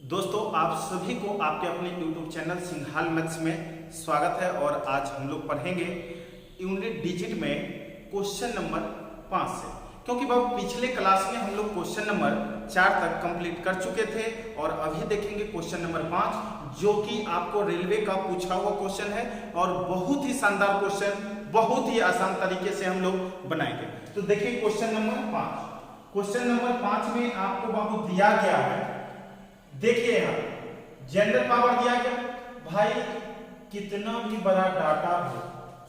दोस्तों, आप सभी को आपके अपने YouTube चैनल सिंघाल मैथ्स में स्वागत है। और आज हम लोग पढ़ेंगे यूनिट डिजिट में क्वेश्चन नंबर 5 से, क्योंकि बाबू पिछले क्लास में हम लोग क्वेश्चन नंबर 4 तक कंप्लीट कर चुके थे और अभी देखेंगे क्वेश्चन नंबर 5, जो कि आपको रेलवे का पूछा हुआ क्वेश्चन है और बहुत ही शानदार क्वेश्चन, बहुत ही आसान तरीके से हम लोग बनाएंगे। तो देखिए क्वेश्चन नंबर 5। क्वेश्चन नंबर 5 में आपको बाबू दिया गया है, देखिए यहाँ जनरल पावर दिया गया। भाई कितना भी बड़ा डाटा हो,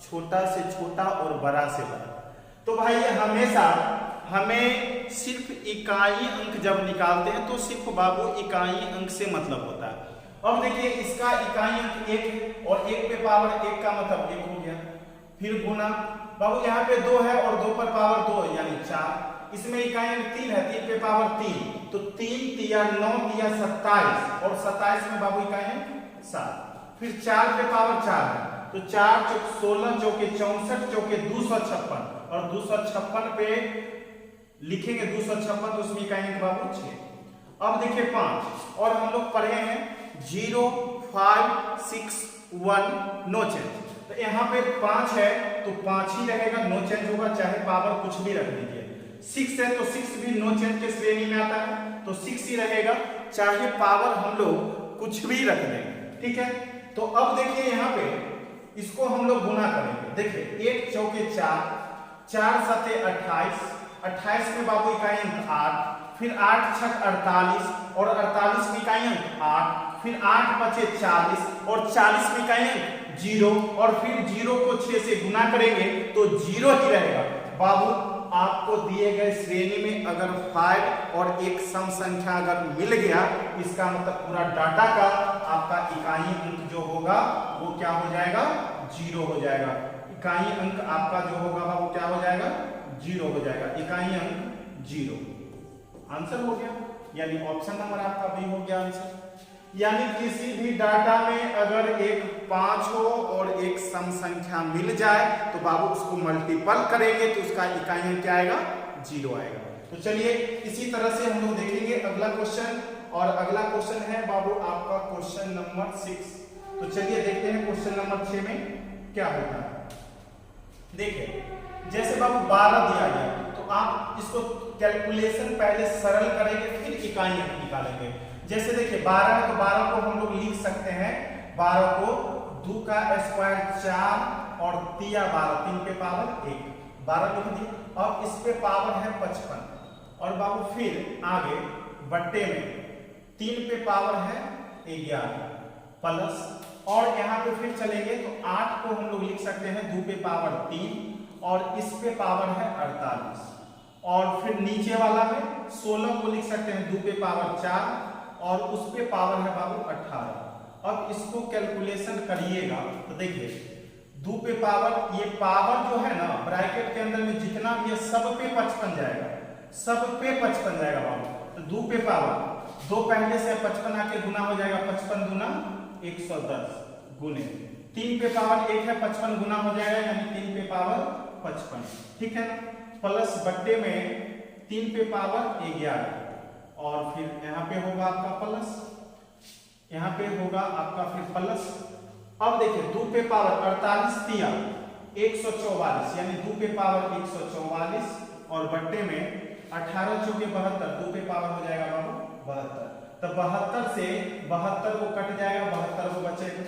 छोटा से छोटा और बड़ा से बड़ा, तो भाई हमेशा हमें सिर्फ इकाई अंक जब निकालते हैं तो सिर्फ बाबू इकाई अंक से मतलब होता है। अब देखिए इसका इकाई अंक 1 है और 1 पे पावर 1 का मतलब 1 हो गया, फिर गुना बाबू यहाँ पे 2 है और 2 पर पावर 2 यानी 4। इसमें इकाई अंक 3 है, 3 पे पावर 3, तो 3 तिया 9 तिया 27 और 27 में बाबू इकाई अंक 7। फिर 4 पे पावर 4 है, तो 4 चौक 16 चौके 64 चौके 256 और 256 पे लिखेंगे 256 तो उसमें इकाई अंक बाबू 6। अब देखिए 5 और हम लोग पढ़े हैं 0 5 6 1 नो चेंज, तो यहाँ पे 5 है तो 5 ही रहेगा, नो चेंज होगा, चाहे पावर कुछ भी रख दीजिए। 6 है तो 6 भी नो चेंज के श्रेणी में आता है, तो 6 ही रहेगा, चाहे पावर हम लोग कुछ भी रख देंगे। ठीक है, तो अब देखिए यहाँ पे इसको हम लोग गुना करेंगे। देखिए 1 चौके 4, 4 सते 28, 28 में बाबू इकाई अंक 8, फिर 8 छक 48 और 48 में इकाई अंक 8, फिर 8 बचे 40 और 40 में इकाई अंक 0 और फिर 0 को 6 से गुना करेंगे तो 0 ही रहेगा। बाबू आपको दिए गए श्रेणी में अगर 5 और एक सम संख्या अगर मिल गया, इसका मतलब पूरा डाटा का आपका इकाई अंक जो होगा वो क्या हो जाएगा, 0 हो जाएगा। इकाई अंक आपका जो होगा वो क्या हो जाएगा, 0 हो जाएगा, इकाई अंक 0। आंसर हो गया, यानी ऑप्शन नंबर आपका बी हो गया आंसर। यानी किसी भी डाटा में अगर एक 5 हो और एक सम संख्या मिल जाए तो बाबू उसको मल्टीपल करेंगे तो उसका इकाई अंक क्या आएगा, 0 आएगा। तो चलिए इसी तरह से हम लोग देखेंगे अगला क्वेश्चन, और अगला क्वेश्चन है बाबू आपका क्वेश्चन नंबर 6। तो चलिए देखते हैं क्वेश्चन नंबर 6 में क्या होता है। देखिए जैसे बाबू 12 दिया गया तो आप इसको कैलकुलेशन पहले सरल करेंगे फिर इकाई अंक निकालेंगे। जैसे देखिए 12 है तो 12 को हम लोग लिख सकते हैं, 12 को 2 का स्क्वायर 4 और तिया 12, 3 पे पावर 1, 12 लिख दिए। अब इस पे पावर है 55 और बाबू फिर आगे बट्टे में 3 पे पावर है 11 प्लस, और यहाँ पे फिर चलेंगे तो 8 को हम लोग लिख सकते हैं 2 पे पावर 3 और इस पे पावर है 48, और फिर नीचे वाला में 16 को लिख सकते हैं 2 पे पावर 4 और उस पे पावर है बाबू 18। अब इसको कैलकुलेशन करिएगा तो देखिए 2 पे पावर, ये पावर जो है ना ब्रैकेट के अंदर में जितना भी है सब पे 55 जाएगा, सब पे 55 जाएगा बाबू। तो 2 पे पावर 2 पहले से 55 आके गुना हो जाएगा, 55 गुना 110 गुने 3 पे पावर 1 है, 55 गुना हो जाएगा यानी 3 पे पावर 55। ठीक है ना, प्लस बट्टे में 3 पे पावर 11 और फिर यहाँ पे होगा आपका प्लस, यहाँ पे होगा आपका फिर प्लस। अब देखिए 2 पे पावर 48 तिया 144 यानी 2 पे पावर 144 और बट्टे में 18 चौके 72, 2 पे पावर हो जाएगा बाबू 72। तो 72 से 72 को कट जाएगा, 72 को बचेगा।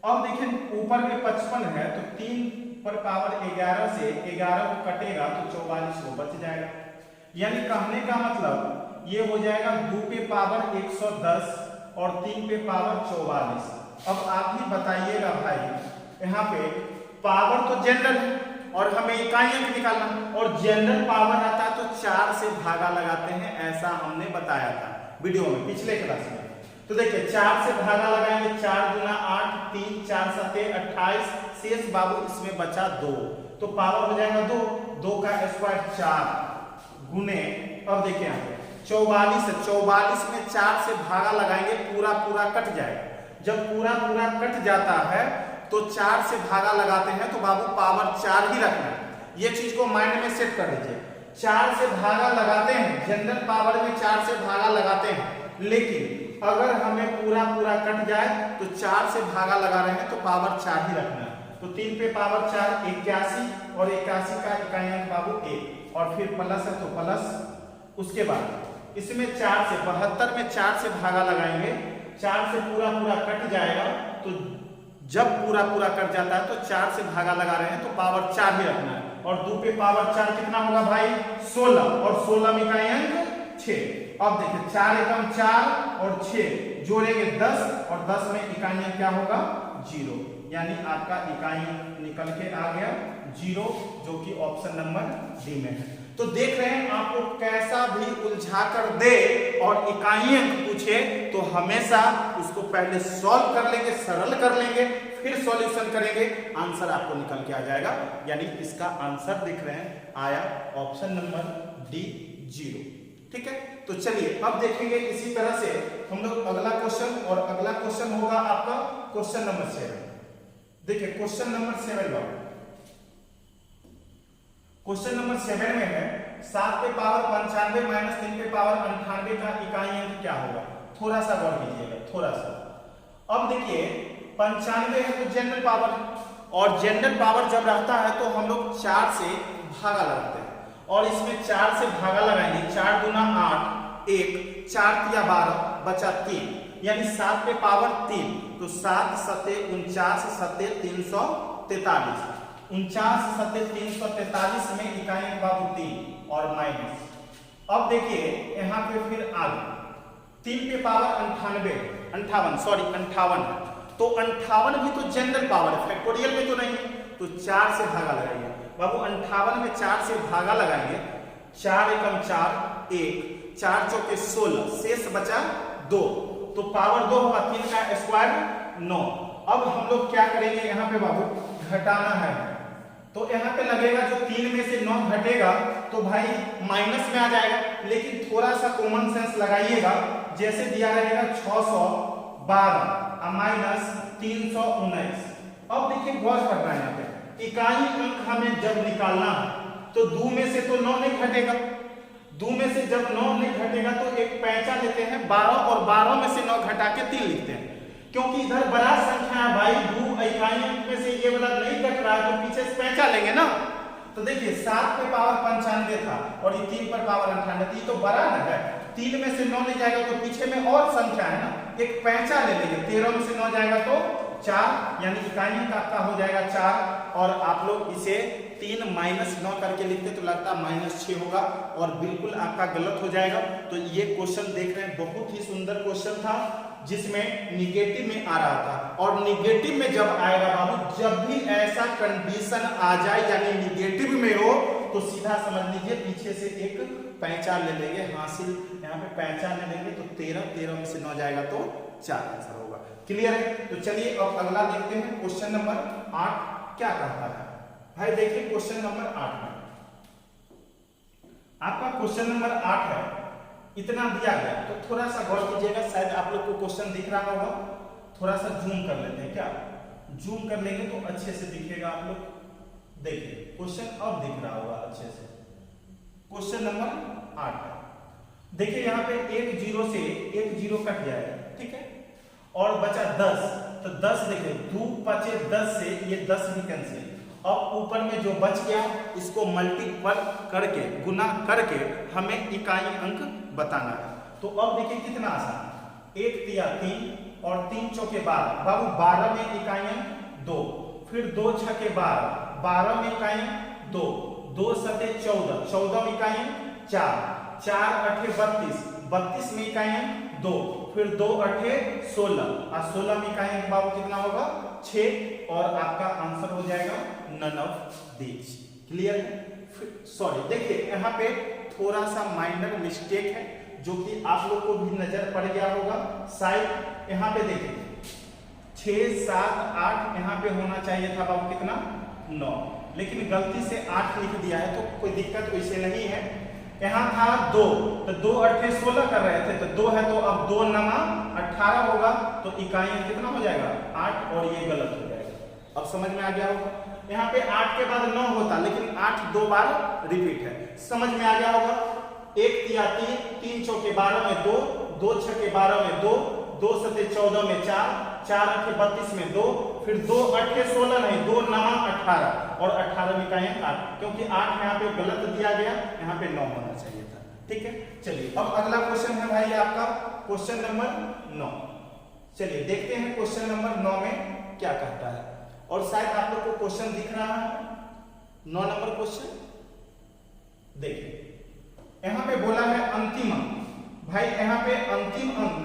अब देखिए ऊपर में 55 है तो 3 पर पावर 11 से 11 को कटेगा तो 44 को बच जाएगा। यानी कहने का मतलब ये हो जाएगा 2 पे पावर 110 और 3 पे पावर 44। अब आप ही बताइएगा भाई, यहाँ पे पावर तो जनरल है और हमें इकाई अंक निकालना, और जनरल पावर आता है तो 4 से भागा लगाते हैं, ऐसा हमने बताया था वीडियो में पिछले क्लास में। तो देखिए 4 से भागा लगाएंगे, 4 गुना 8, 3 4 सते 28, शेष बाबू इसमें बचा 2, तो पावर हो जाएगा 2, 2 का स्क्वायर 4 गुने, अब देखिए यहाँ पे 44 है, 44 में 4 से भागा लगाएंगे, पूरा पूरा कट जाएगा। जब पूरा पूरा कट जाता है तो 4 से भागा लगाते हैं तो बाबू पावर 4 ही रखना है, ये चीज को माइंड में सेट कर लीजिए। 4 से भागा लगाते हैं, जनरल पावर में 4 से भागा लगाते हैं, लेकिन अगर हमें पूरा पूरा कट जाए तो 4 से भागा लगा रहे हैं तो पावर 4 ही रखना है। तो 3 पे पावर 4 81 और 81 का इकाई अंक बाबू 1 और फिर प्लस है तो प्लस। उसके बाद इसमें 4 से 72 में 4 से भागा लगाएंगे, 4 से पूरा पूरा कट जाएगा। तो जब पूरा पूरा कट जाता है तो 4 से भागा लगा रहे हैं तो पावर 4 ही रखना है। और 2 पे पावर 4 कितना होगा भाई 16 और 16 में इकाई अंक 6। अब देखिए 4 एकम 4 और 6 जोड़ेंगे 10 और 10 में इकाई अंक क्या होगा 0, यानी आपका इकाई अंक निकल के आ गया 0, जो कि ऑप्शन नंबर डी में है। तो देख रहे हैं आपको कैसा भी उलझा कर दे और इकाई अंक पूछे तो हमेशा उसको पहले सॉल्व कर लेंगे, सरल कर लेंगे, फिर सॉल्यूशन करेंगे, आंसर आपको निकल के आ जाएगा। यानी इसका आंसर देख रहे हैं आया ऑप्शन नंबर डी 0। ठीक है, तो चलिए अब देखेंगे इसी तरह से हम लोग अगला क्वेश्चन, और अगला क्वेश्चन होगा आपका क्वेश्चन नंबर 7। देखिए क्वेश्चन नंबर 7 बाबू, क्वेश्चन नंबर 7 में है 7 पे पावर 95 माइनस 3 पे पावर 98 का इकाई अंक क्या होगा। थोड़ा सा गौर कीजिएगा, थोड़ा सा। अब देखिए 95 है तो जनरल पावर, और जनरल पावर जब रहता है तो हम लोग 4 से भागा लगाते हैं, और इसमें 4 से भागा लगाएंगे, 4 दूना 8, 1 4 तिया 12 बचा 3, यानी 7 पे पावर 3 तो 7 सते 49 सते 343, 49 सते 343 में इकाई बाबू 3 और माइनस। अब देखिए यहाँ पे फिर आगे 3 पे पावर 58 है तो 58 भी तो जनरल पावर है, फैक्टोरियल में तो नहीं, तो 4 से भागा लगाएंगे बाबू। 58 में 4 से भागा लगाएंगे, 4 एकम 4, 1 4 चौके 16, शेष बचा 2, तो पावर 2 होगा, 3 का स्क्वायर 9। अब हम लोग क्या करेंगे यहाँ पे बाबू, घटाना है, तो यहाँ पे लगेगा जो 3 में से 9 घटेगा तो भाई माइनस में आ जाएगा, लेकिन थोड़ा सा कॉमन सेंस लगाइएगा। जैसे दिया रहेगा 612 माइनस 319। अब देखिए गौर करना है यहाँ पे, इकाई अंक हमें जब निकालना है तो 2 में से तो 9 नहीं घटेगा, 2 में से जब 9 नहीं घटेगा तो एक पैंचा लेते हैं 12 और 12 में से 9 घटा के 3 लिखते हैं, क्योंकि इधर बड़ा संख्या है भाई, 2 इकाई अंक में से ये वाला नहीं घट रहा है तो पीछे से पैंचा लेंगे ना। तो देखिए 7 पे पावर 95 था और ये 3 पर पावर 98, ये तो बड़ा है, 3 में से 9 नहीं जाएगा तो पीछे में और संख्या है ना, एक पैंचा ले लेंगे, 13 में से 9 जाएगा तो 4, यानी इकाई अंक आपका हो जाएगा 4। और आप लोग इसे 3 माइनस 9 करके लिखते तो लगता -6 होगा, और बिल्कुल आपका गलत हो जाएगा। तो ये क्वेश्चन देख रहे हैं बहुत ही सुंदर क्वेश्चन था, जिसमें निगेटिव में आ रहा था, और निगेटिव में जब आएगा बाबू, जब भी ऐसा कंडीशन आ जाए यानी निगेटिव में हो तो सीधा समझ लीजिए पीछे से एक पैंचा ले लेंगे, हासिल यहाँ पे पैंचा ले लेंगे तो 13 में से 9 जाएगा तो 4 आंसर होगा। क्लियर है? तो चलिए अब अगला देखते हैं क्वेश्चन नंबर 8 क्या कहता है। भाई देखिए क्वेश्चन नंबर 8 में आपका क्वेश्चन नंबर 8 है, इतना दिया गया, तो थोड़ा सा गौर कीजिएगा, शायद आप लोग को क्वेश्चन दिख रहा होगा, थोड़ा सा जूम कर लेते हैं, क्या जूम कर लेंगे तो अच्छे से दिखेगा। आप लोग देखिए क्वेश्चन अब दिख रहा होगा अच्छे से। क्वेश्चन नंबर 8 है, देखिए यहाँ पे 1 0 से 1 0 कट जाएगा, ठीक है, और बचा 10, तो 10 देखिए 2 5 10 से ये 10 भी कैंसिल। अब ऊपर में जो बच गया इसको मल्टीपल करके, गुना करके हमें इकाई अंक बताना है। तो अब देखिए कितना आसान, 1 तिया 3 और 3 चौके 12, बाबू 12 में इकाई अंक 2, फिर 2 छके 12, 12 में इकाई अंक 2, 2 सते 14, 14 में इकाई अंक 4, 4 8 32, 32 में इकाई अंक 2, फिर 2 8 16 और 16 में इकाई अंक बाबू कितना होगा 6, और आपका आंसर हो जाएगा नन ऑफ दीज। क्लियर है? सॉरी देखिए यहाँ पे थोड़ा सा माइनर मिस्टेक है जो कि आप लोग को भी नजर पड़ गया होगा शायद। यहाँ पे देखिए 6 7 8 यहाँ पे होना चाहिए था बाबू कितना 9, लेकिन गलती से 8 लिख दिया है, तो कोई दिक्कत वैसे नहीं है। यहाँ था 2, तो 2 8 16 कर रहे थे, तो 2 है तो अब 2 9 18 होगा, तो इकाई कितना हो जाएगा 8, और ये गलत हो जाएगा। अब समझ में आ गया होगा। यहाँ पे 8 के बाद 9 होता, लेकिन 8 2 बार रिपीट है, समझ में आ गया होगा। 1 तिया 3, 3 चौके 12 में 2, 2 छके 12 में 2, 2 सते 14 में 4, 4 अठे 32 में 2, फिर 2 अठे 16 नहीं, 2 नमा 18 और 18 में इकाई 8, क्योंकि 8 यहाँ पे गलत दिया गया, यहाँ पे 9 होना चाहिए था। ठीक है, चलिए अब अगला क्वेश्चन है भाई आपका क्वेश्चन नंबर 9। चलिए देखते हैं क्वेश्चन नंबर 9 में क्या कहता है। और शायद आप लोग को क्वेश्चन दिख रहा है 9 नंबर क्वेश्चन। देखिए यहाँ पे बोला है अंतिम अंक। भाई यहाँ पे अंतिम अंक,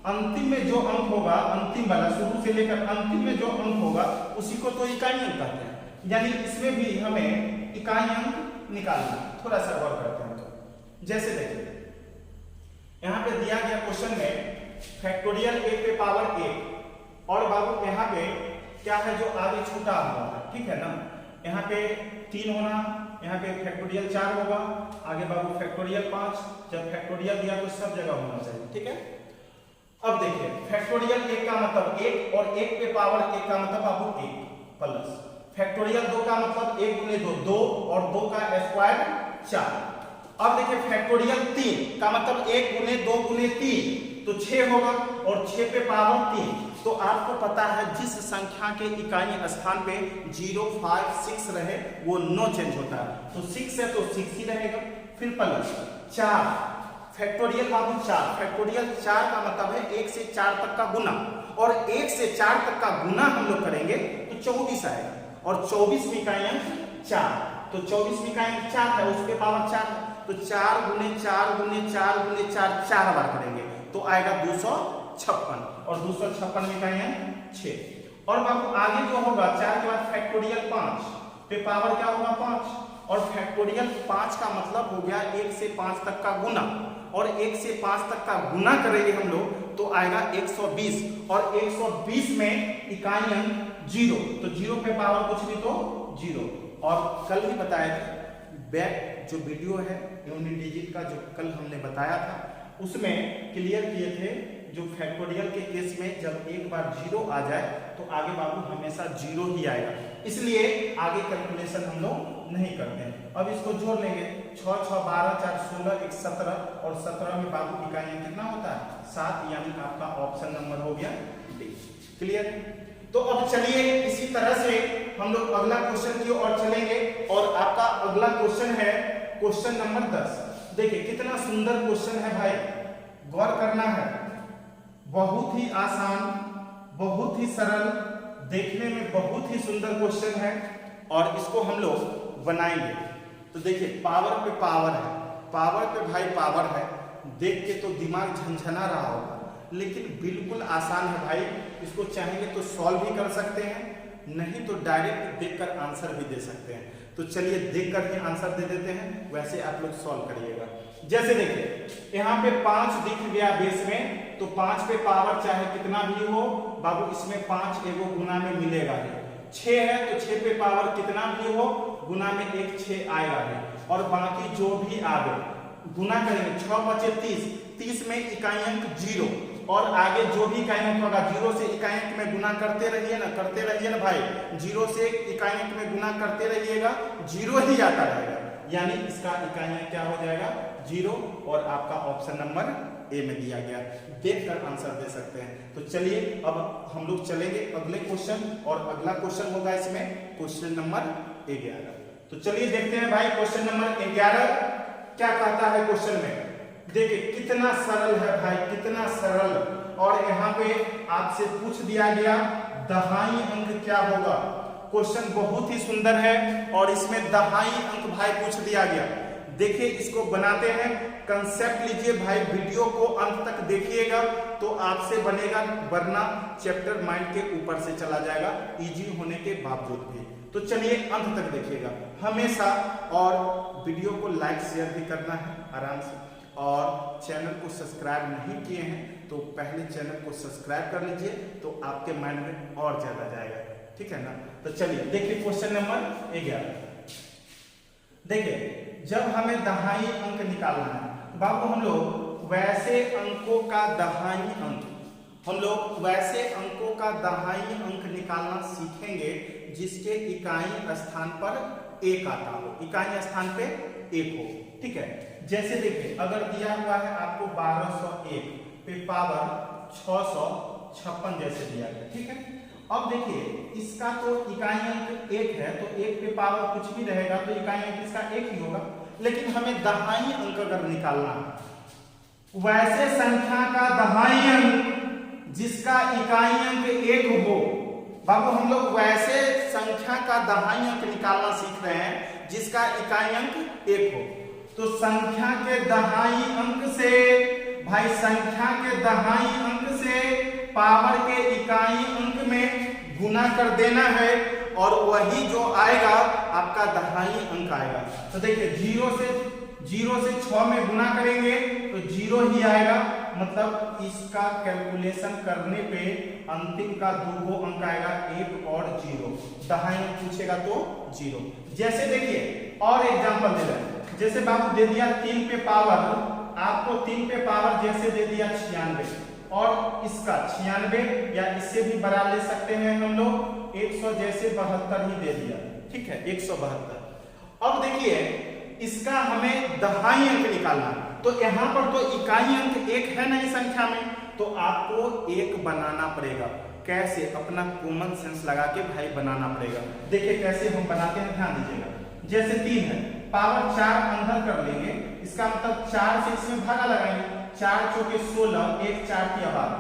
अंतिम में जो अंक होगा, अंतिम वाला शुरू से लेकर अंतिम में जो अंक होगा उसी को तो इकाई अंक कहते हैं। यानी इसमें भी हमें इकाई अंक निकालना। थोड़ा सा गौर करते हैं तो जैसे देखिए यहाँ पे दिया गया क्वेश्चन में फैक्टोरियल 1 पे पावर 1 और बाबू यहाँ पे क्या है जो आगे छूटा हुआ है, ठीक है ना। यहाँ पे 3 होना, यहाँ पे फैक्टोरियल 4 होगा, आगे बाबू फैक्टोरियल 5, जब फैक्टोरियल दिया तो सब जगह होना चाहिए। ठीक है, अब देखिए फैक्टोरियल 1 का मतलब 1 और 1 पे पावर 1 का मतलब बाबू 1 प्लस फैक्टोरियल 2 का मतलब 1 गुने 2 2 और 2 का स्क्वायर 4। अब देखिए फैक्टोरियल 3 का मतलब 1 गुने 2 गुने 3 तो 6 होगा और 6 पे पावर 3। तो आपको पता है जिस संख्या के इकाई स्थान पे 0 5 6 रहे वो नो चेंज होता है, तो 6 है तो 6 ही रहेगा। फिर प्लस 4 फैक्टोरियल बाबू 4, फैक्टोरियल 4 का मतलब है 1 से 4 तक का गुना, और 1 से 4 तक का गुना हम लोग करेंगे तो 24 आएगा, और 24 में इकाई अंक 4, तो 24 में इकाई अंक 4 है, उसके पावर 4 है, तो 4 गुने 4 गुने 4 गुने 4 4 बार करेंगे तो आएगा 256, और 256 में इकाई अंक 6। और बाबू आगे जो होगा 4 के बाद फैक्टोरियल 5 पे पावर क्या होगा 5, और फैक्टोरियल 5 का मतलब हो गया 1 से 5 तक का गुना, और 1 से 5 तक का गुना करेंगे हम लोग तो आएगा 120, और 120 में इकाई अंक 0, तो 0 पे पावर कुछ भी तो 0। और कल ही बताया था बैक जो वीडियो है यूनिट डिजिट का जो कल हमने बताया था उसमें क्लियर किए थे जो फैक्टोरियल के केस में जब एक बार 0 आ जाए तो आगे बाबू हमेशा 0 ही आएगा, इसलिए आगे कैलकुलेशन हम लोग नहीं करते हैं। अब इसको जोड़ लेंगे 6 6 12 4 16 1 17, और 17 में बाबू इकाई कितना होता है 7, यानी आपका ऑप्शन नंबर हो गया डी। क्लियर। तो अब चलिए इसी तरह से हम लोग अगला क्वेश्चन की ओर चलेंगे, और आपका अगला क्वेश्चन है क्वेश्चन नंबर 10। देखिए कितना सुंदर क्वेश्चन है भाई, गौर करना है। बहुत ही आसान, बहुत ही सरल, देखने में बहुत ही सुंदर क्वेश्चन है, और इसको हम लोग बनाएंगे। तो देखिए पावर पे पावर है, पावर पे भाई पावर है, देख के तो दिमाग झंझना रहा होगा, लेकिन बिल्कुल आसान है भाई। इसको चाहेंगे तो सॉल्व भी कर सकते हैं, नहीं तो डायरेक्ट देखकर आंसर भी दे सकते हैं। तो चलिए देखकर ही आंसर दे देते हैं, वैसे आप लोग सॉल्व करिएगा। जैसे देखिए यहाँ पे 5 दिख गया बेस में, तो 5 पे पावर चाहे कितना भी हो बाबू इसमें 5 एगो गुना में मिलेगा ही। 6 है तो 6 पे पावर कितना भी हो गुना में 1 6 आएगा ही, और बाकी जो भी आगे गुना करेंगे 6 बचे 30, 30 में इकाई अंक 0, और आगे जो भी इकाई अंक होगा 0 से इकाई अंक में गुना करते रहिए ना, करते रहिए ना भाई, 0 से इकाई अंक में गुना करते रहिएगा, 0 ही आता रहेगा, यानी इसका इकाई अंक क्या हो जाएगा 0, और आपका ऑप्शन नंबर ए में दिया गया। देखकर आंसर दे सकते हैं। तो चलिए अब हम लोग चलेंगे अगले क्वेश्चन, और अगला क्वेश्चन होगा इसमें क्वेश्चन नंबर 11। तो चलिए देखते हैं भाई क्वेश्चन नंबर 11 क्या कहता है क्वेश्चन में। देखिए कितना सरल है भाई, कितना सरल, और यहाँ पे आपसे पूछ दिया गया दहाई अंक क्या होगा। क्वेश्चन बहुत ही सुंदर है, और इसमें दहाई अंक भाई पूछ दिया गया। देखिए इसको बनाते हैं, कंसेप्ट लीजिए भाई, वीडियो को अंत तक देखिएगा तो आपसे बनेगा, वरना चैप्टर माइंड के ऊपर से चला जाएगा इजी होने के बावजूद भी। तो चलिए अंत तक देखिएगा हमेशा, और वीडियो को लाइक शेयर भी करना है आराम से, और चैनल को सब्सक्राइब नहीं किए हैं तो पहले चैनल को सब्सक्राइब कर लीजिए, तो आपके माइंड में और ज्यादा जाएगा, ठीक है ना। तो चलिए देखिए क्वेश्चन नंबर 11। देखिए जब हमें दहाई अंक निकालना है बाबू, हम लोग वैसे अंकों का दहाई अंक, हम लोग वैसे अंकों का दहाई अंक निकालना सीखेंगे जिसके इकाई स्थान पर 1 आता हो, इकाई स्थान पे 1 हो, ठीक है। जैसे देखिए अगर दिया हुआ है आपको 1201, पे पावर 656 जैसे दिया गया, ठीक है। अब देखिए इसका तो इकाई अंक 1 है, तो 1 पे पावर कुछ भी रहेगा तो इकाई अंक इसका 1 ही होगा। लेकिन हमें दहाई अंक अगर निकालना है, वैसे संख्या का दहाई अंक जिसका इकाई अंक 1 हो, बाबू हम लोग वैसे संख्या का दहाई अंक निकालना सीख रहे हैं जिसका इकाई अंक 1 हो। तो संख्या के दहाई अंक से भाई, संख्या के दहाई अंक से पावर के इकाई अंक में गुना कर देना है और वही जो आएगा आपका दहाई अंक आएगा। तो देखिए 0 से 6 में गुना करेंगे तो 0 ही आएगा, मतलब इसका कैलकुलेशन करने पे अंतिम का 2 अंक आएगा, 1 और 0। दहाई अंक पूछेगा तो 0। जैसे देखिए और एग्जांपल दे रहे हैं, जैसे बाबू दे दिया 3 पे पावर, आपको 3 पे पावर जैसे दे दिया 96 और इसका 96 या इससे भी बड़ा ले सकते हैं हम लोग 100 जैसे 72 ही दे दिया, ठीक है 172। अब देखिए इसका हमें दहाई अंक निकालना, तो यहां पर तो इकाई अंक 1 है नहीं संख्या में, तो आपको 1 बनाना पड़ेगा। कैसे? अपना कॉमन सेंस लगा के भाई बनाना पड़ेगा। देखिए कैसे हम बनाते हैं, ध्यान दीजिएगा। जैसे 3 है, पावर 4 अंदर कर लेंगे, इसका मतलब 4 से इसमें भागा लगाएंगे, 4 चौके 16, 1 4 की आबाद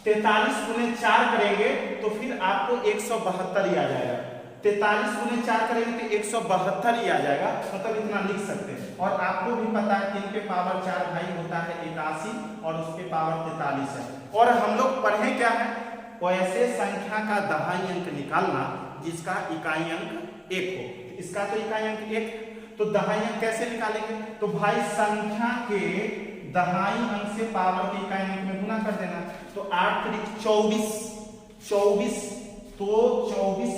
43 गुने 4 करेंगे तो फिर आपको 172 ही आ जाएगा। 43 गुने 4 करेंगे तो 172 ही आ जाएगा, मतलब इतना लिख सकते हैं। और आपको भी पता है 3 पे पावर 4 भाई होता है 81 और उसके पावर 43 है। और हम लोग पढ़े क्या है, वैसे संख्या का दहाई अंक निकालना जिसका इकाई अंक 1 हो। इसका तो इकाई अंक 1, तो दहाई अंक कैसे निकालेंगे? तो भाई संख्या के दहाई अंक से पावर के इकाई अंक में गुना कर देना। तो 8 त्रिक 24, तो 24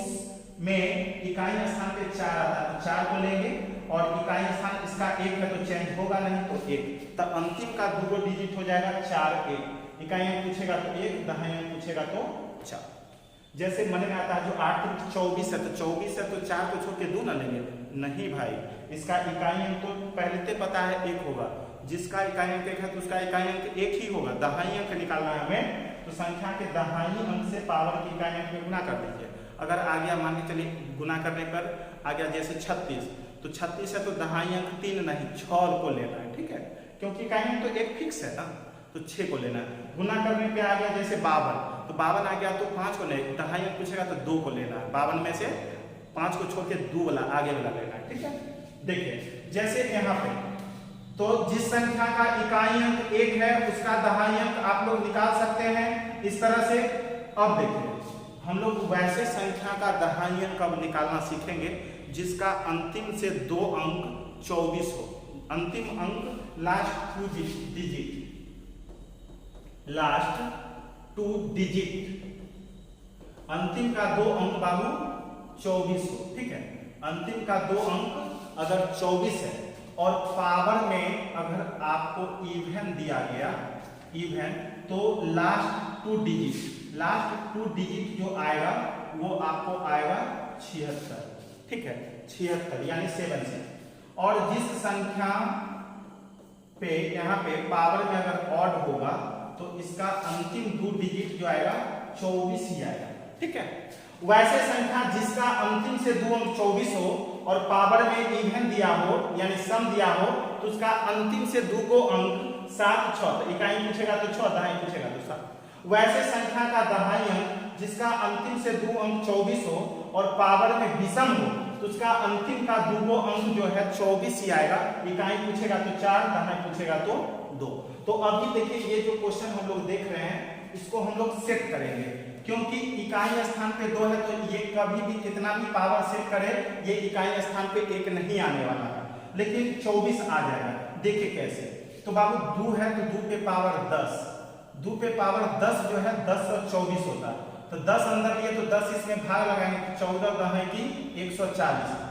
में इकाई स्थान पे 4 आता है, तो 4 को लेंगे और इकाई स्थान इसका 1 है तो चेंज होगा नहीं, तो 1। तो अंतिम का 2 डिजिट हो जाएगा 4 1। इकाई अंक पूछेगा तो 1, दहाई अंक पूछेगा तो 4। जैसे मन में आता है जो 8 त्रिक 24 है, तो 24 है तो 4 को छोड़ के 2 ना लेंगे, नहीं भाई, इसका इकाई अंक तो पहले से पता है 1 होगा। जिसका इकाई अंक 1 है तो उसका इकाई अंक 1 ही होगा। दहाई अंक निकालना है हमें, तो संख्या के दहाई अंक से पावर के इकाई अंक में गुना कर दीजिए। अगर आ गया मान के चलिए गुना करने पर आ गया जैसे 36, तो 36 है तो दहाई अंक 3 नहीं 6 को लेना है, ठीक है, क्योंकि इकाई अंक तो 1 फिक्स है ना, तो 6 को लेना है। गुना करने पे आ गया जैसे 52, तो 52 आ गया तो 5 को लेना, दहाई अंक पूछेगा तो 2 को लेना है। 52 में से 5 को छोड़ के 2 वाला आगे वाला लेना है, ठीक है। देखिए जैसे यहाँ पे तो जिस संख्या का इकाई अंक 1 है उसका दहाई अंक आप लोग निकाल सकते हैं इस तरह से। अब देखिए हम लोग वैसे संख्या का दहाई अंक कब निकालना सीखेंगे जिसका अंतिम से 2 अंक 24 हो। अंतिम अंक लास्ट 2 डिजिट, लास्ट 2 डिजिट, अंतिम का 2 अंक बाबू 24 हो, ठीक है। अंतिम का 2 अंक अगर 24 है और पावर में अगर आपको इवन दिया गया, इवन, तो लास्ट 2 डिजिट, लास्ट 2 डिजिट जो आएगा वो आपको आएगा 76, ठीक है, 76 यानी 7 से। और जिस संख्या पे यहाँ पे पावर में अगर ऑड होगा तो इसका अंतिम 2 डिजिट जो आएगा 24 ही आएगा, ठीक है। वैसे संख्या जिसका अंतिम से 2 अंक 24 हो और पावर में इवन दिया हो यानी सम दिया हो, तो उसका अंतिम से 2 अंक 7 6, तो इकाई पूछेगा तो 6, दहाई पूछेगा तो 7। वैसे संख्या का दहाई अंक जिसका अंतिम से 2 अंक 24 हो और पावर में विषम हो, तो उसका अंतिम का 2 अंक जो है 24 ही आएगा। इकाई पूछेगा तो 4, दहाई पूछेगा तो 2। तो अभी देखिए ये जो क्वेश्चन हम लोग देख रहे हैं इसको हम लोग सेट करेंगे, क्योंकि इकाई स्थान पे 2 है तो ये कभी भी कितना भी पावर सेट करे ये इकाई स्थान पे 1 नहीं आने वाला है, लेकिन 24 आ जाएगा। देखिए कैसे, तो बाबू 2 है तो 2 पे पावर 10, 2 पे पावर 10 जो है 10 और 24 होता है, तो 10 अंदर लिए तो 10 इसमें भाग लगाएंगे, 14 दहाई की 140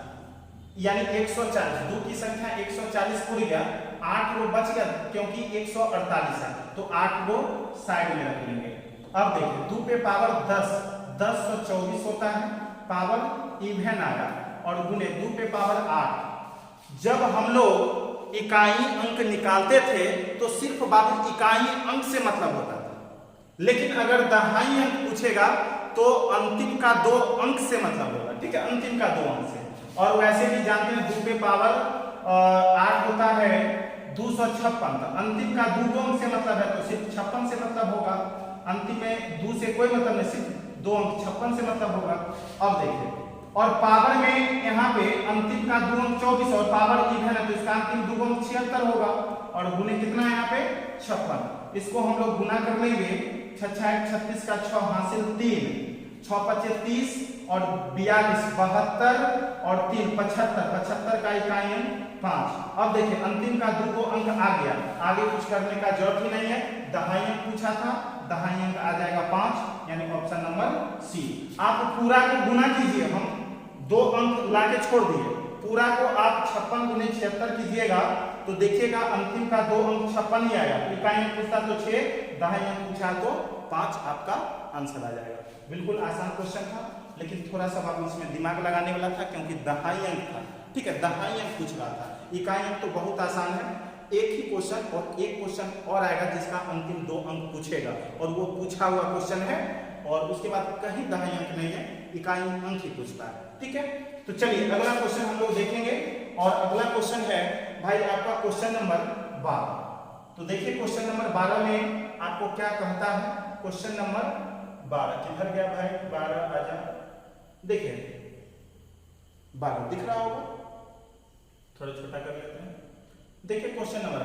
यानी 140, 2 की संख्या 140 पूरी गया, 8 वो बच गया क्योंकि 148 है, तो 8 वो साइड में रख लेंगे। अब देखिए 2 पे पावर 10, 10 तो 24 होता है, पावर इवन आया और गुने 2 पे पावर 8। जब हम लोग इकाई अंक निकालते थे तो सिर्फ बाबू इकाई अंक से मतलब होता था, लेकिन अगर दहाई अंक पूछेगा तो अंतिम का 2 अंक से मतलब होगा। ठीक है, अंतिम का 2 अंक से। और वैसे भी जानते हैं 2 पे पावर 8 होता है 256, तो अंतिम का 2 अंक से मतलब है तो सिर्फ 56 से मतलब होगा। अंतिम में 2 से कोई मतलब नहीं, सिर्फ 2 अंक 56 से मतलब होगा। अब देखिए, और पावर में यहाँ पे अंतिम का 2 अंक 24 और पावर इवन है तो इसका अंतिम 2 अंक 76 होगा, और गुने कितना है यहाँ पे 56। इसको हम लोग गुना कर लेंगे, 6 6 36 का 6 हासिल 3, 6 5 30 और 42 72 और 3 75, 75 का इकाई अंक 5। अब देखिए अंतिम का 2 अंक आ गया, आगे कुछ करने का जरूरत ही नहीं है। दहाई अंक पूछा था, दहाई अंक आ जाएगा 5, यानी ऑप्शन नंबर सी। आप पूरा को गुना कीजिए, हम 2 अंक लाके छोड़ दिए, पूरा को आप 56 गुने 76 कीजिएगा तो देखिएगा अंतिम का 2 अंक 56 ही आएगा। इकाई अंक पूछता तो 6, दहाई अंक पूछा तो 5, आपका आंसर आ जाएगा। बिल्कुल आसान क्वेश्चन था, लेकिन थोड़ा सा बाबू इसमें दिमाग लगाने वाला था क्योंकि दहाई अंक था। ठीक है, दहाई अंक पूछ रहा था, इकाई अंक तो बहुत आसान है। एक ही क्वेश्चन और एक क्वेश्चन और आएगा जिसका अंतिम 2 अंक पूछेगा, और वो पूछा हुआ क्वेश्चन है, और उसके बाद कहीं दहाई अंक नहीं है, इकाई अंक ही पूछता है। ठीक है, तो चलिए अगला क्वेश्चन हम लोग देखेंगे, और अगला क्वेश्चन है भाई आपका क्वेश्चन नंबर 12। तो देखिए क्वेश्चन नंबर 12 में आपको क्या कहता है। क्वेश्चन नंबर 12 किधर गया भाई, 12 आजा, देखिए 12 दिख रहा होगा, थोड़ा छोटा कर लेते हैं। देखिए क्वेश्चन नंबर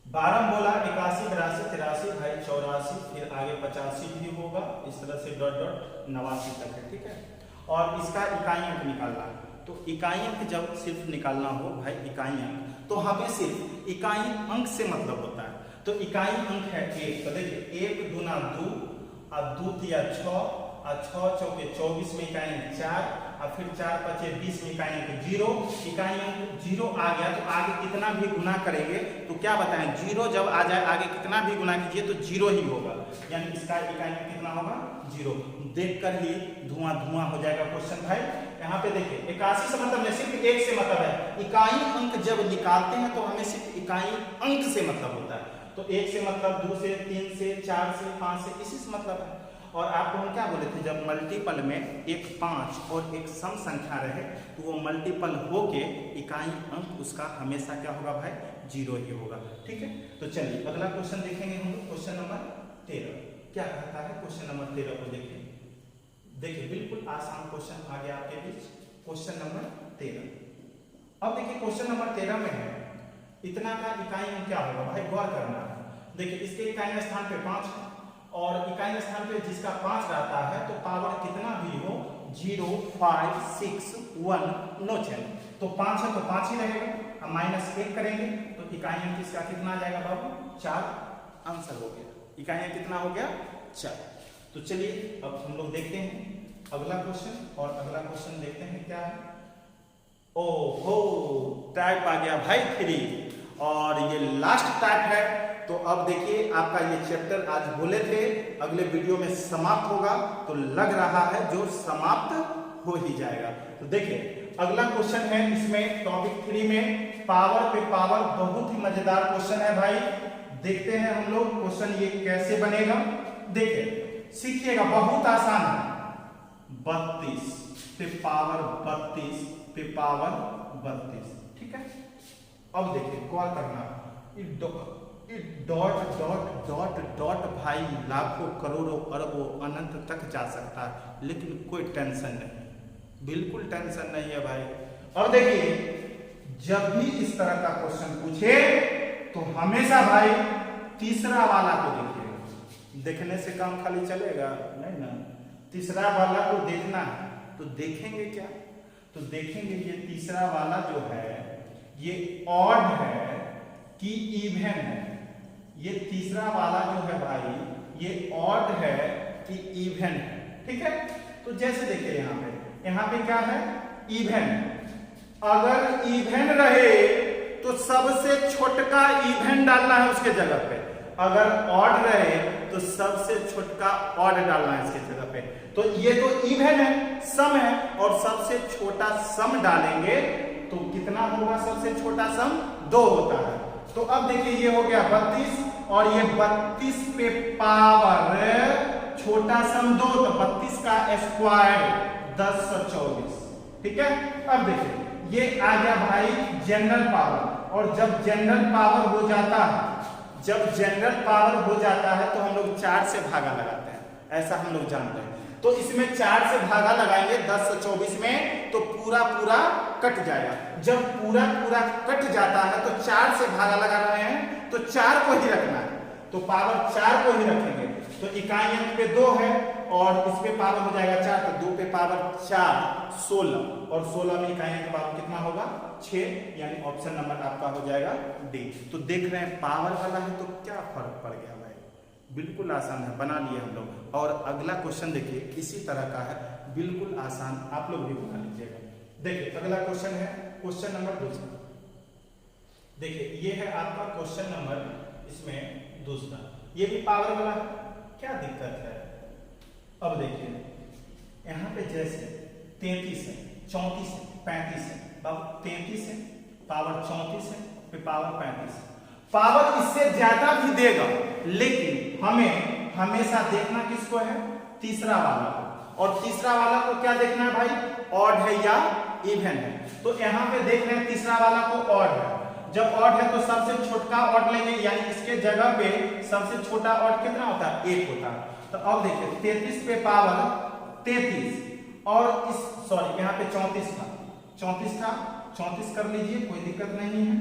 12 बोला 81 82 83 भाई 84, फिर आगे 85 भी होगा, इस तरह से डॉट डॉट 89 तक है। ठीक है, और इसका इकाई अंक निकालना है। तो इकाई अंक जब सिर्फ निकालना हो भाई इकाई अंक, तो हमें सिर्फ इकाई अंक से मतलब होता है। तो इकाई अंक है 1, तो देखिए 1 दूना 2 और 2 तिया 6 और 6 चौके 24 में इकाई अंक 4 और फिर 4 5 20 में इकाई अंक 0। इकाई अंक 0 आ गया तो आगे कितना भी गुना करेंगे तो क्या बताएं, 0 जब आ जाए आगे कितना भी गुना कीजिए तो 0 ही होगा, यानी इसका इकाई अंक कितना होगा 0। देखकर ही धुआं धुआं हो जाएगा क्वेश्चन भाई। यहाँ पे देखिए 81 से मतलब नहीं, सिर्फ 1 से मतलब है। इकाई अंक जब निकालते हैं तो हमें सिर्फ इकाई अंक से मतलब होता है। तो 1 से मतलब 2 से 3 से 4 से 5 से, इसी से मतलब है। और आपको हम क्या बोले थे, जब मल्टीपल में एक 5 और एक सम संख्या रहे तो वो मल्टीपल होके इकाई अंक उसका हमेशा क्या होगा भाई 0 ही होगा। ठीक है, तो चलिए अगला क्वेश्चन देखेंगे हम लोग, क्वेश्चन नंबर 13 क्या कहता है। क्वेश्चन नंबर 13 को देखिए, देखिए बिल्कुल आसान क्वेश्चन आ गया आपके बीच, क्वेश्चन नंबर 13। अब देखिए क्वेश्चन नंबर 13 में है इतना का इकाई अंक क्या होगा भाई, गौर करना है। देखिए इसके इकाई स्थान पे 5 है, और इकाई स्थान पे जिसका 5 रहता है तो पावर कितना भी हो 0 5 6 1 नो चेंज, तो 5 है तो 5 ही रहेगा। अब -1 करेंगे तो इकाई अंक इसका कितना आ जाएगा बाबू 4, आंसर हो गया। इकाई अंक कितना हो गया 4। तो चलिए अब हम लोग देखते हैं अगला क्वेश्चन, और अगला क्वेश्चन देखते हैं क्या है। ओहो टाइप आ गया भाई 3, और ये लास्ट टाइप है। तो अब देखिए आपका ये चैप्टर आज बोले थे अगले वीडियो में समाप्त होगा, तो लग रहा है जो समाप्त हो ही जाएगा। तो देखिए अगला क्वेश्चन है इसमें टॉपिक 3 में पावर पे पावर, बहुत ही मजेदार क्वेश्चन है भाई। देखते हैं हम लोग क्वेश्चन ये कैसे बनेगा, देखिए सीखिएगा, बहुत आसान है। 32 पे पावर 32 पे पावर 32। ठीक है, अब देखिए गौर करना, डॉट डॉट डॉट डॉट भाई लाखों करोड़ों अरबों अनंत तक जा सकता है, लेकिन कोई टेंशन नहीं, बिल्कुल टेंशन नहीं है भाई। अब देखिए जब भी इस तरह का क्वेश्चन पूछे तो हमेशा भाई तीसरा वाला को देखिए, देखने से काम खाली चलेगा नहीं ना, तीसरा वाला को देखना है। तो देखेंगे क्या, तो देखेंगे ये तीसरा वाला जो है ये ऑड है कि इवन है। ये तीसरा वाला जो है भाई ये ऑड है कि इवन है। ठीक है, तो जैसे देखिए यहाँ पे क्या है इवन, अगर इवन रहे तो सबसे छोटका इवन डालना है उसके जगह पे, अगर ऑड रहे तो सबसे छोटका ऑड डालना है इसके जगह पे। तो ये तो इवन है, सम है, और सबसे छोटा सम डालेंगे तो कितना होगा सबसे छोटा सम 2 होता है। तो अब देखिए ये हो गया 32 और ये 32 पे पावर छोटा सम 2, तो 32 का स्क्वायर 1024। ठीक है, अब देखिए ये आ गया भाई जनरल पावर, और जब जनरल पावर हो जाता है, जब जनरल पावर हो जाता है तो हम लोग 4 से भागा लगाते हैं, ऐसा हम लोग जानते हैं। तो इसमें 4 से भागा लगाएंगे 1024 में, तो पूरा पूरा कट जाएगा। जब पूरा पूरा कट जाता है तो 4 से भागा लगा रहे हैं तो 4 को ही रखना है, तो पावर 4 को ही रखेंगे। तो इकाई अंक पे 2 है और इस पे पावर हो जाएगा 4, तो 2 पे पावर 4 16, और 16 में इकाई अंक पावर कितना होगा 6, यानी ऑप्शन नंबर आपका हो जाएगा डी। तो देख रहे हैं पावर वाला है तो क्या फर्क पड़ गया भाई, बिल्कुल आसान है, बना लिए हम लोग। और अगला क्वेश्चन देखिए इसी तरह का है, बिल्कुल आसान, आप लोग भी बना लीजिएगा। देखिए अगला क्वेश्चन है क्वेश्चन नंबर 2। देखिए ये है आपका क्वेश्चन नंबर इसमें 2, ये भी पावर वाला है, क्या दिक्कत है। अब देखिए यहाँ पे जैसे 33 है, 34 है, 35 है, बाबू 33 है, पावर 34 है, फिर पावर 35 है। पावर इससे ज्यादा भी देगा, लेकिन हमें हमेशा देखना किसको है, तीसरा वाला को। और तीसरा वाला को क्या देखना है भाई, ऑड है या इवन है। तो यहाँ पे देख रहे हैं तीसरा वाला को ऑड है, जब ऑड है तो सबसे छोटा ऑड लेंगे, यानी इसके जगह पे सबसे छोटा ऑड कितना होता है 1 होता है। तो अब देखिए 33 पे पावर 33 और इस सॉरी यहाँ पे 34 था, 34 कर लीजिए, कोई दिक्कत नहीं है।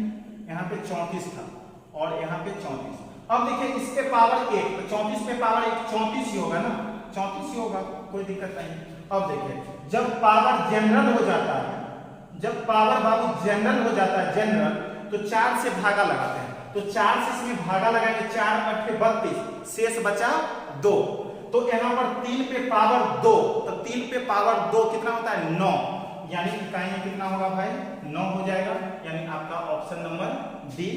यहाँ पे 34 था और यहाँ पे 34। अब देखिए इसके पावर 1, तो 34 पे पावर 1 34 ही होगा ना, 34 ही होगा, कोई दिक्कत नहीं। अब देखिए जब पावर जनरल हो जाता है, जब पावर बाबू जनरल हो जाता है जनरल, तो 4 से भागा लगाते हैं, तो 4 से इसमें भागा लगाएंगे, 4 8 पे 32, शेष बचा 2। तो यहाँ पर 3 पे पावर 2, तो 3 पे पावर 2 कितना होता है 9, यानी इकाई कितना होगा भाई 9 हो जाएगा, यानी आपका ऑप्शन नंबर डी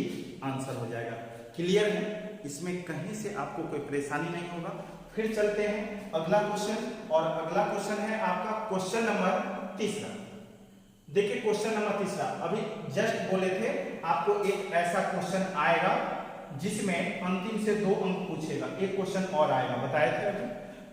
आंसर हो जाएगा। क्लियर है, इसमें कहीं से आपको कोई परेशानी नहीं होगा। फिर चलते हैं अगला क्वेश्चन, और अगला क्वेश्चन है आपका क्वेश्चन नंबर 3। देखिए क्वेश्चन नंबर 3, अभी जस्ट बोले थे आपको एक ऐसा क्वेश्चन आएगा जिसमें अंतिम से 2 अंक पूछेगा, एक क्वेश्चन और आएगा, बताए थे अभी,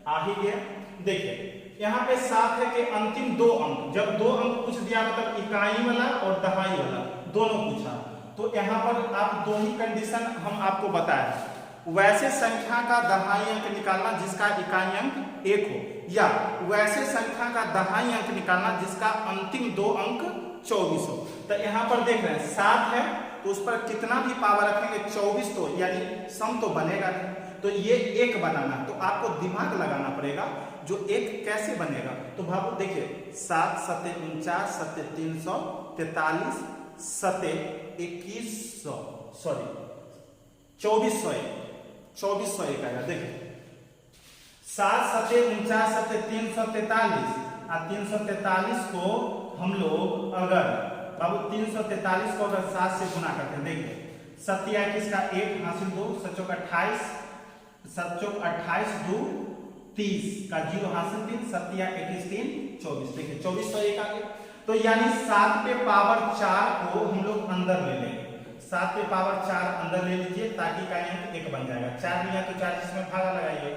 आ ही गया। देखिए यहाँ पे साफ है कि अंतिम 2 अंक, जब 2 अंक पूछ दिया मतलब इकाई वाला और दहाई वाला दोनों पूछा, तो यहाँ पर आप 2 ही कंडीशन हम आपको बताए, वैसे संख्या का दहाई अंक निकालना जिसका इकाई अंक 1 हो, या वैसे संख्या का दहाई अंक निकालना जिसका अंतिम 2 अंक 24 हो। तो यहाँ पर देख रहे हैं 7 है, तो उस पर कितना भी पावर रखेंगे 24, तो यानी सम तो बनेगा नहीं, तो ये 1 बनाना, तो आपको दिमाग लगाना पड़ेगा जो 1 कैसे बनेगा। तो बाबू देखिए 7 7 49 7 343 7 2100 सॉरी 2401 आएगा। देखिए 7 7 49 7 343 और 343 को हम लोग अगर बाबू 343 को अगर 7 से गुना करते हैं, देखिए 27 का 1 हासिल 2, 7 चौक 28, 7 चौक 28 2 30 का 0 हासिल 3, 7 21 3 24, देखिए 2401 आ गया। तो यानी 7 पे पावर 4 को हम लोग अंदर ले लेंगे, 7 पे पावर 4 अंदर ले लीजिए ताकि का अंक 1 बन जाएगा। 4 लिया तो 4 इसमें भागा लगाइए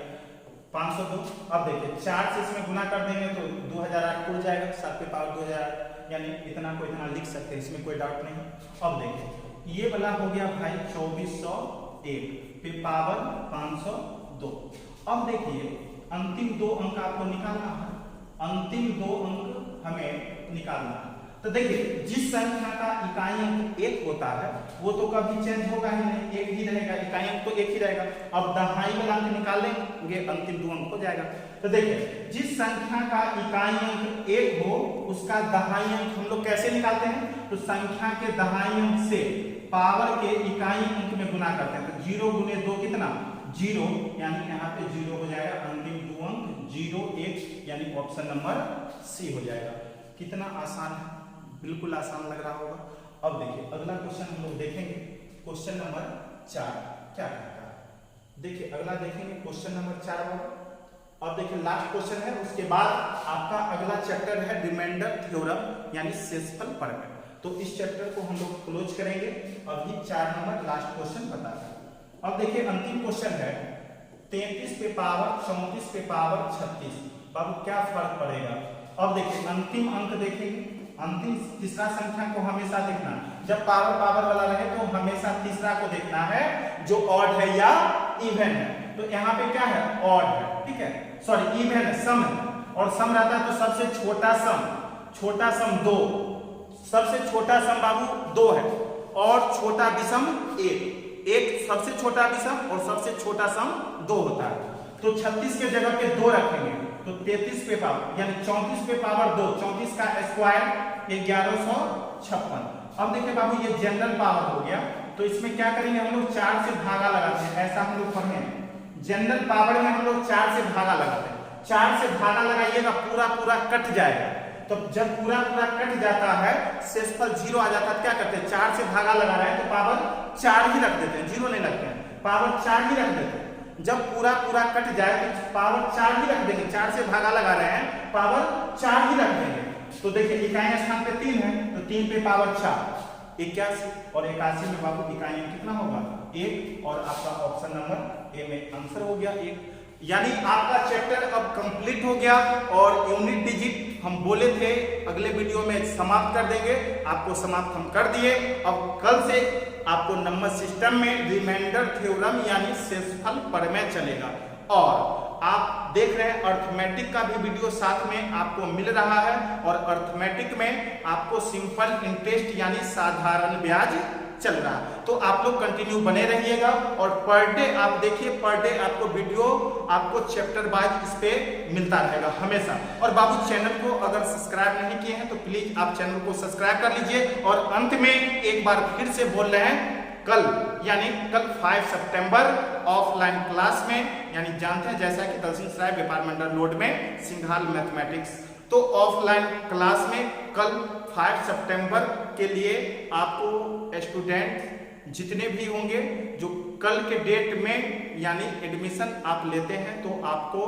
502। अब देखिए 4 से इसमें गुना कर देंगे तो 2008 उड़ जाएगा, 7 पे पावर 2000, यानी इतना को इतना लिख सकते हैं, इसमें कोई डाउट नहीं। अब देखिए ये वाला हो गया भाई 2401 पे पावर 502। अब देखिए अंतिम 2 अंक आपको निकालना है, अंतिम 2 अंक हमें निकालना है। तो देखिए जिस संख्या का इकाई अंक 1 होता है वो तो कभी चेंज होगा ही नहीं, 1 ही रहेगा, इकाई अंक तो 1 ही रहेगा। अब दहाई वाला अंक निकालेंगे, अंतिम 2 अंक हो जाएगा। तो देखिए जिस संख्या का इकाई अंक 1 हो उसका दहाई अंक हम लोग कैसे निकालते हैं, तो संख्या के दहाई अंक से पावर के इकाई अंक में गुना करते हैं। तो 0 गुने 2 कितना 0, यानी यहाँ पे 0 हो जाएगा, अंतिम 2 अंक 0 1, यानी ऑप्शन नंबर सी हो जाएगा। कितना आसान है, बिल्कुल आसान लग रहा होगा। अब देखिए अगला क्वेश्चन हम लोग देखेंगे, क्वेश्चन नंबर 4 क्या कहता है। देखिए अगला देखेंगे क्वेश्चन नंबर 4 वाला। अब देखिए लास्ट क्वेश्चन है, उसके बाद आपका अगला चैप्टर है रिमाइंडर थ्योरम यानी शेषफल प्रमेय। तो तो इस चैप्टर को हम लोग क्लोज करेंगे। अभी 4 नंबर लास्ट क्वेश्चन बता रहे हैं। अब देखिए अंतिम क्वेश्चन है 33 पे पावर 34 पे पावर 36। बाबू क्या फर्क पड़ेगा? अब देखिए अंतिम अंक देखेंगे, अंतिम तीसरा संख्या को हमेशा देखना, जब पावर पावर वाला रहे तो हमेशा तीसरा को देखना है जो ऑड है या इवन है। तो यहाँ पे क्या है? ऑड है, ठीक है, सॉरी इवन है, सम है, और सम रहता है तो सबसे छोटा सम 2, सबसे छोटा सम बाबू 2 है, और छोटा विषम 1 सबसे छोटा विषम और सबसे छोटा सम 2 होता है। तो 36 के जगह पे 2 रखेंगे तो 33 पे पावर यानी 34 पे पावर 2, 34 का स्क्वायर 1156। अब देखिए बाबू ये जनरल पावर हो गया, तो इसमें क्या करेंगे हम लोग 4 से भागा लगाते हैं, ऐसा हम लोग पढ़े हैं। जनरल पावर में हम लोग 4 से भागा लगाते हैं, 4 से भागा लगाइएगा पूरा कट जाएगा। तो जब पूरा कट जाता है शेषफल 0 आ जाता है, क्या करते हैं 4 से भागा लगा रहे हैं तो पावर 4 ही रख देते हैं, 0 नहीं रखते हैं, पावर 4 ही रख देते हैं। जब पूरा कट जाए तो पावर 4 ही रख देंगे, 4 से भागा लगा रहे हैं पावर 4 ही रख देंगे। तो देखिए इकाई स्थान पे 3 है तो 3 पे पावर 4 81, और 81 में बाबू इकाई कितना होगा 1, और आपका ऑप्शन नंबर ए में आंसर हो गया 1। यानी आपका चैप्टर अब कंप्लीट हो गया, और यूनिट डिजिट हम बोले थे अगले वीडियो में समाप्त कर देंगे, आपको समाप्त हम कर दिए। अब कल से आपको नंबर सिस्टम में रिमाइंडर थ्योरम यानी शेषफल प्रमेय चलेगा, और आप देख रहे हैं अर्थमेटिक का भी वीडियो साथ में आपको मिल रहा है, और अर्थमेटिक में आपको सिंपल इंटरेस्ट यानी साधारण ब्याज चल रहा है। तो आप लोग कंटिन्यू बने रहिएगा, और पर डे आप देखिए, पर डे आपको वीडियो आपको चैप्टर वाइज इस पे मिलता रहेगा हमेशा। और बाबू चैनल को अगर सब्सक्राइब नहीं किए हैं तो प्लीज आप चैनल को सब्सक्राइब कर लीजिए। और अंत में एक बार फिर से बोल रहे हैं, कल यानी कल 5 सितंबर ऑफलाइन क्लास में, यानी जानते हैं जैसा कि दलसिंहसराय डिपार्टमेंटल रोड में सिंघाल मैथमेटिक्स, तो ऑफलाइन क्लास में कल 5 सितंबर के लिए आपको स्टूडेंट जितने भी होंगे जो कल के डेट में यानी एडमिशन आप लेते हैं तो आपको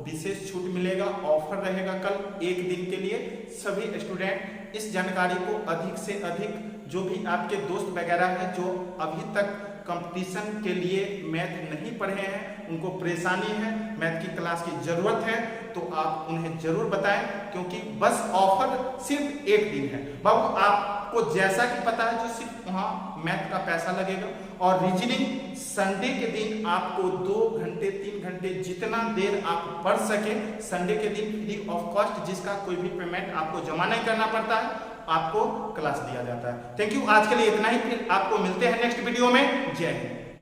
विशेष छूट मिलेगा, ऑफर रहेगा कल एक दिन के लिए। सभी स्टूडेंट इस जानकारी को अधिक से अधिक, जो भी आपके दोस्त वगैरह हैं जो अभी तक कंपटीशन के लिए मैथ नहीं पढ़े हैं, उनको परेशानी है, मैथ की क्लास की जरूरत है, तो आप उन्हें जरूर बताएं, क्योंकि बस ऑफर सिर्फ एक दिन है बाबू। आपको जैसा कि पता है जो सिर्फ वहाँ मैथ का पैसा लगेगा, और रीजनिंग संडे के दिन आपको 2 घंटे 3 घंटे जितना देर आप पढ़ सके, संडे के दिन फ्री ऑफ कॉस्ट, जिसका कोई भी पेमेंट आपको जमा नहीं करना पड़ता है, आपको क्लास दिया जाता है। थैंक यू, आज के लिए इतना ही, फिर आपको मिलते हैं नेक्स्ट वीडियो में। जय हिंद।